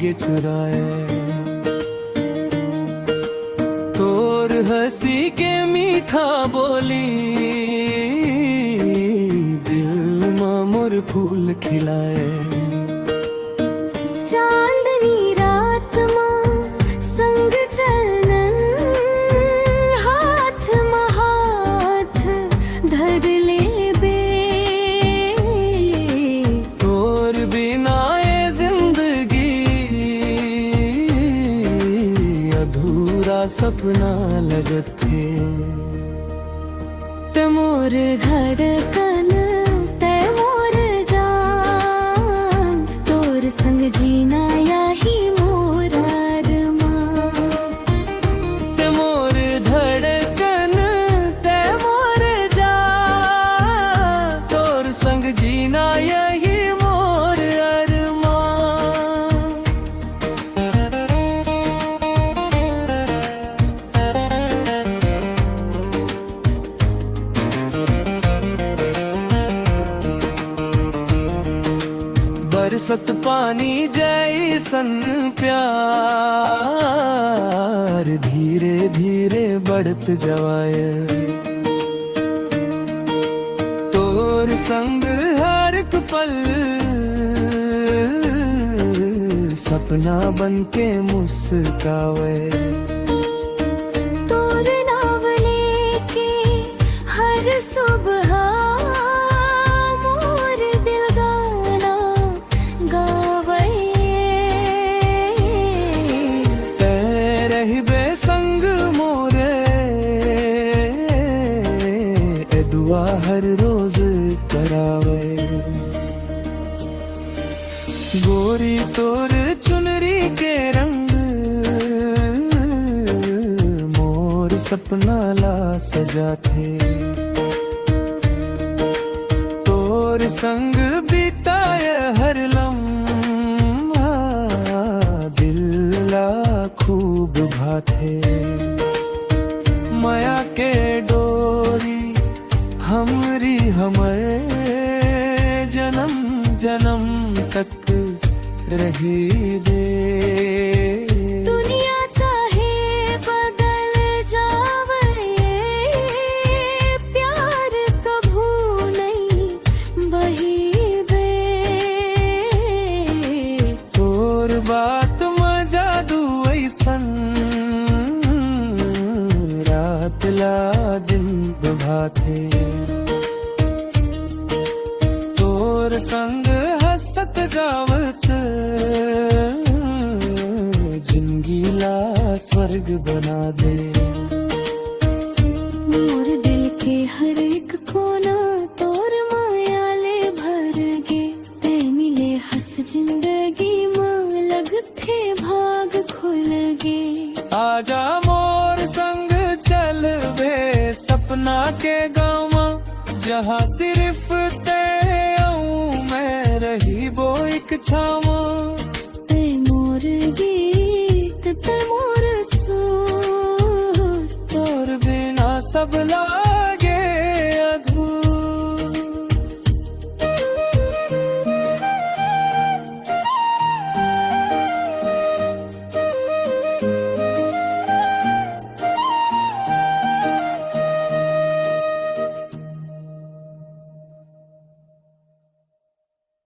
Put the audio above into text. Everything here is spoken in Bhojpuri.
लागे चुराए। तोर हंसी के मीठा बोली दिल में मोर फूल खिलाए। चांदनी रात मां संग चलन हाथ में हाथ धर ले बे। तोर बिना ये जिंदगी अधूरा सपना लगत थे। ते मोर धड़कन ते मोर जान तोर संग जीना यही मोर अरमान। ते मोर धड़कन ते मोर जान तोर संग जीना यही मोर अरमान। बरसत पानी जैसन प्यार धीरे धीरे बढ़त जवाए। तोर संग हर एक पल सपना बन के मुस्कावे। तोर नाव लेके हर सुबह मोर दिल गाना गावे। ते रहिबे संग मोरे ए दुआ हर रोज करावे। गोरी तोर चुनरी के रंग मोर सपना ला सजा थे। तोर संग बिताए हर लम्हा दिल ला खूब भाथे। माया के डोरी हमरी हमर जन्म जन्म तक रही दे। दुनिया चाहे बदल जावे प्यार कभू नहीं बही बे। तोर बात में जादू ऐसन रात ला दिन भाथे। तोर संग हंसत गावत जिंदगी ला स्वर्ग बना दे। मोर दिल के हर एक कोना तोर माया ले भर गे। ते मिले हंस जिंदगी मां लगथे भाग खुल गे। आजा मोर संग चल वे सपना के गाँव जहाँ सिर्फ ते मैं रही वो एक छावा। ते मोर गीत ते मोर सुर तोर बिना सब ला